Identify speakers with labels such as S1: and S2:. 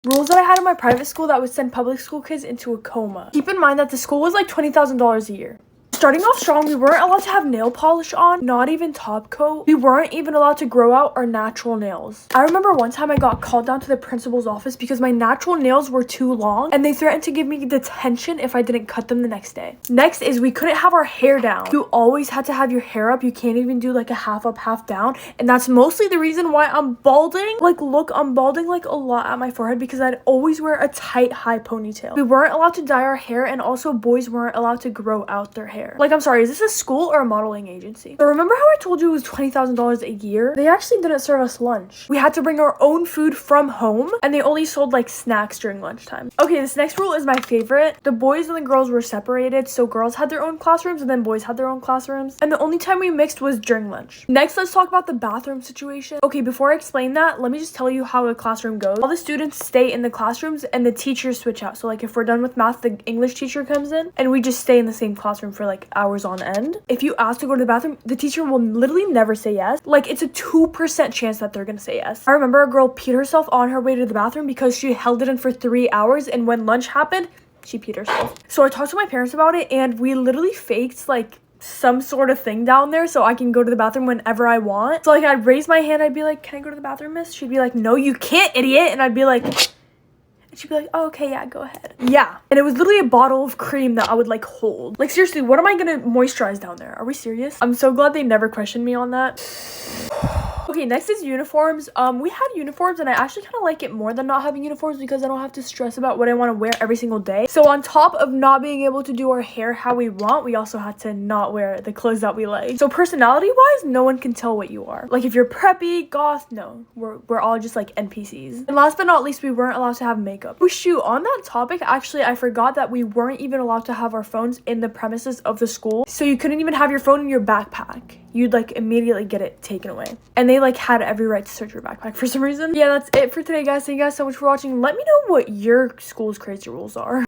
S1: Rules that I had in my private school that would send public school kids into a coma. Keep in mind that the school was like $20,000 a year. Starting off strong, we weren't allowed to have nail polish on, not even top coat. We weren't even allowed to grow out our natural nails. I remember one time I got called down to the principal's office because my natural nails were too long and they threatened to give me detention if I didn't cut them the next day. Next is we couldn't have our hair down. You always had to have your hair up. You can't even do like a half up, half down. And that's mostly the reason why I'm balding. Like, look, I'm balding like a lot at my forehead because I'd always wear a tight, high ponytail. We weren't allowed to dye our hair, and also boys weren't allowed to grow out their hair. Like, I'm sorry, is this a school or a modeling agency? So remember how I told you it was $20,000 a year? They actually didn't serve us lunch. We had to bring our own food from home, and they only sold like snacks during lunchtime. Okay, this next rule is my favorite. The boys and the girls were separated, so girls had their own classrooms and then boys had their own classrooms. And the only time we mixed was during lunch. Next, let's talk about the bathroom situation. Okay, before I explain that, let me just tell you how a classroom goes. All the students stay in the classrooms and the teachers switch out. So like if we're done with math, the English teacher comes in and we just stay in the same classroom for like hours on end. If you ask to go to the bathroom, the teacher will literally never say yes. Like, it's a 2% chance that they're gonna say yes. I remember a girl peed herself on her way to the bathroom because she held it in for 3 hours, and when lunch happened, she peed herself. So I talked to my parents about it, and we literally faked like some sort of thing down there so I can go to the bathroom whenever I want. So like I'd raise my hand, I'd be like, "Can I go to the bathroom, miss?" She'd be like, "No, you can't, idiot." And I'd be like, and she'd be like, "Oh, okay, yeah, go ahead." Yeah. And it was literally a bottle of cream that I would like hold. Like, seriously, what am I gonna moisturize down there? Are we serious? I'm so glad they never questioned me on that. Okay, next is uniforms. We had uniforms, and I actually kind of like it more than not having uniforms because I don't have to stress about what I want to wear every single day. So on top of not being able to do our hair how we want, we also had to not wear the clothes that we like. So personality-wise, no one can tell what you are. Like, if you're preppy, goth, no. We're all just like NPCs. And last but not least, we weren't allowed to have makeup. Oh shoot, on that topic, actually, I forgot that we weren't even allowed to have our phones in the premises of the school. So you couldn't even have your phone in your backpack. You'd like immediately get it taken away. And they like had every right to search your backpack for some reason. Yeah, that's it for today, guys. Thank you guys so much for watching. Let me know what your school's crazy rules are.